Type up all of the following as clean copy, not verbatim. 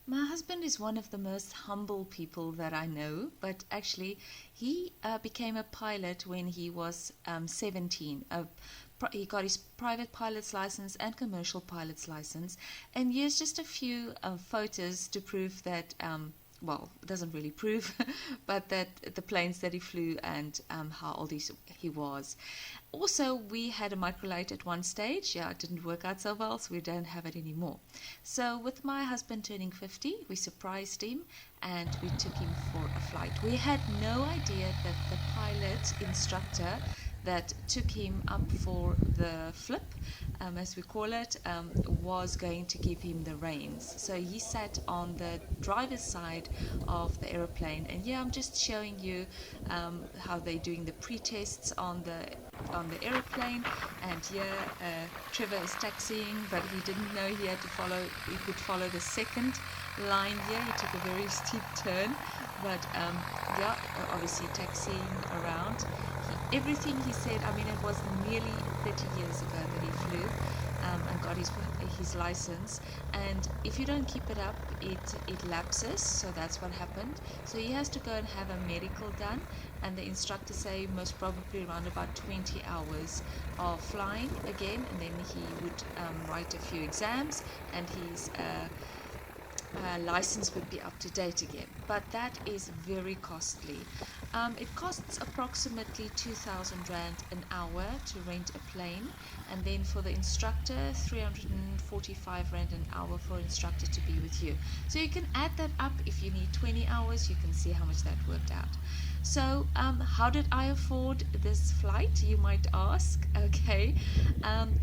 My husband is one of the most humble people that I know, but actually, he became a pilot when he was 17. He got his private pilot's license and commercial pilot's license, and here's just a few photos to prove that. Well, it doesn't really prove, but that the planes that he flew and how old he was. Also, we had a microlight at one stage. Yeah, it didn't work out so well, so we don't have it anymore. So, with my husband turning 50, we surprised him and we took him for a flight. We had no idea that the pilot instructor that took him up for the flip, as we call it, was going to give him the reins. So he sat on the driver's side of the aeroplane, and yeah, I'm just showing you how they're doing the pre-tests on the aeroplane. And here Trevor is taxiing, but he didn't know he could follow the second line here. He took a very steep turn, but yeah, obviously taxiing around. Everything he said, I mean, it was nearly 30 years ago that he flew and got his license. And if you don't keep it up, it lapses. So that's what happened. So he has to go and have a medical done. And the instructor say most probably around about 20 hours of flying again. And then he would write a few exams, and his license would be up to date again. But that is very costly. It costs approximately 2,000 Rand an hour to rent a plane, and then for the instructor, 345 Rand an hour for instructor to be with you. So you can add that up. If you need 20 hours, you can see how much that worked out. So how did I afford this flight, you might ask? Okay,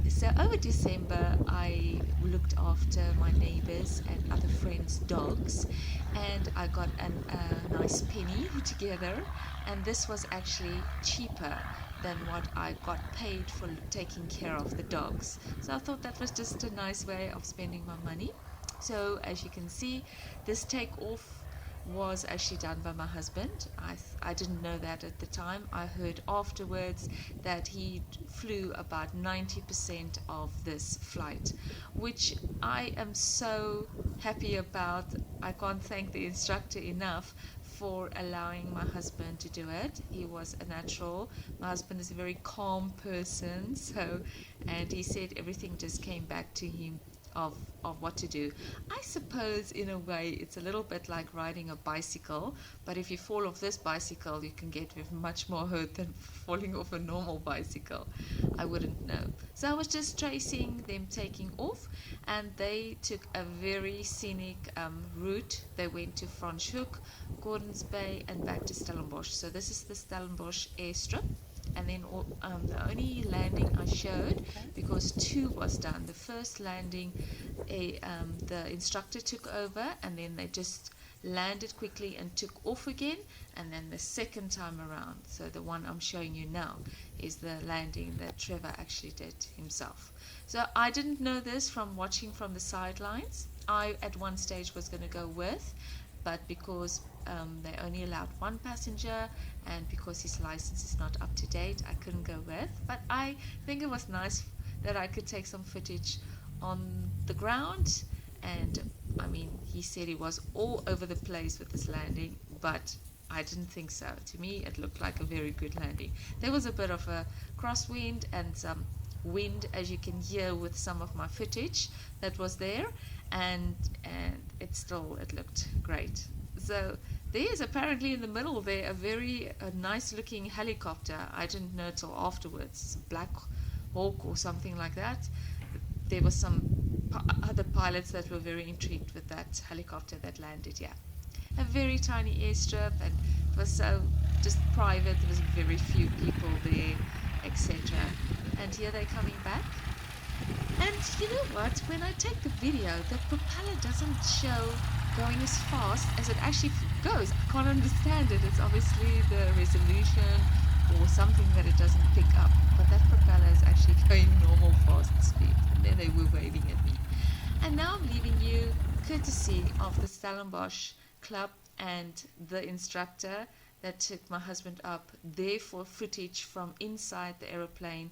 so over December I looked after my neighbors and other friends' dogs, and I got a nice penny together, and this was actually cheaper than what I got paid for taking care of the dogs. So I thought that was just a nice way of spending my money. So as you can see, this takeoff was actually done by my husband. I didn't know that at the time. I heard afterwards that he flew about 90% of this flight, which I am so happy about. I can't thank the instructor enough for allowing my husband to do it. He was a natural. My husband is a very calm person, and he said everything just came back to him of what to do. I suppose in a way it's a little bit like riding a bicycle, but if you fall off this bicycle, you can get much more hurt than falling off a normal bicycle. I wouldn't know. So I was just tracing them taking off, and they took a very scenic route. They went to Franschhoek, Gordons Bay, and back to Stellenbosch. So this is the Stellenbosch airstrip. And then the only landing I showed, because two was done. The first landing, the instructor took over, and then they just landed quickly and took off again. And then the second time around, so the one I'm showing you now, is the landing that Trevor actually did himself. So I didn't know this from watching from the sidelines. I at one stage was going to go with, but because they only allowed one passenger, and because his license is not up to date, I couldn't go with. But I think it was nice that I could take some footage on the ground. And I mean, he said he was all over the place with this landing, but I didn't think so. To me, it looked like a very good landing. There was a bit of a crosswind and some wind, as you can hear with some of my footage that was there, and it looked great. So there's apparently in the middle there a nice looking helicopter. I didn't know till afterwards, Black Hawk or something like that. There was some other pilots that were very intrigued with that helicopter that landed here. A very tiny airstrip, and it was so just private. There was very few people there, etc. And here they're coming back. And you know what? When I take the video, the propeller doesn't show going as fast as it actually goes. I can't understand it. It's obviously the resolution or something that it doesn't pick up. But that propeller is actually going normal fast speed. And then they were waving at me. And now I'm leaving you courtesy of the Stellenbosch Club and the instructor that took my husband up there for footage from inside the aeroplane,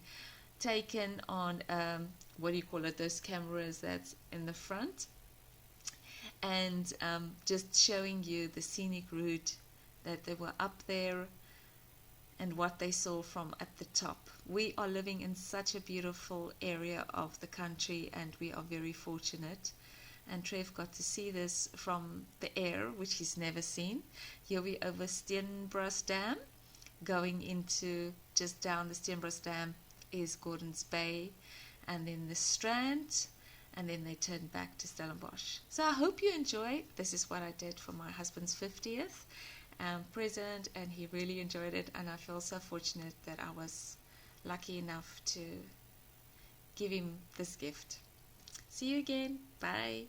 taken on what do you call it, those cameras that's in the front. and just showing you the scenic route that they were up there and what they saw from at the top. We are living in such a beautiful area of the country, and we are very fortunate. And Trev got to see this from the air, which he's never seen. Here we over Steenbros Dam, going into just down the Steenbros Dam is Gordon's Bay, and then the Strand, and then they turn back to Stellenbosch. So I hope you enjoy. This is what I did for my husband's 50th present, and he really enjoyed it, and I feel so fortunate that I was lucky enough to give him this gift. See you again. Bye.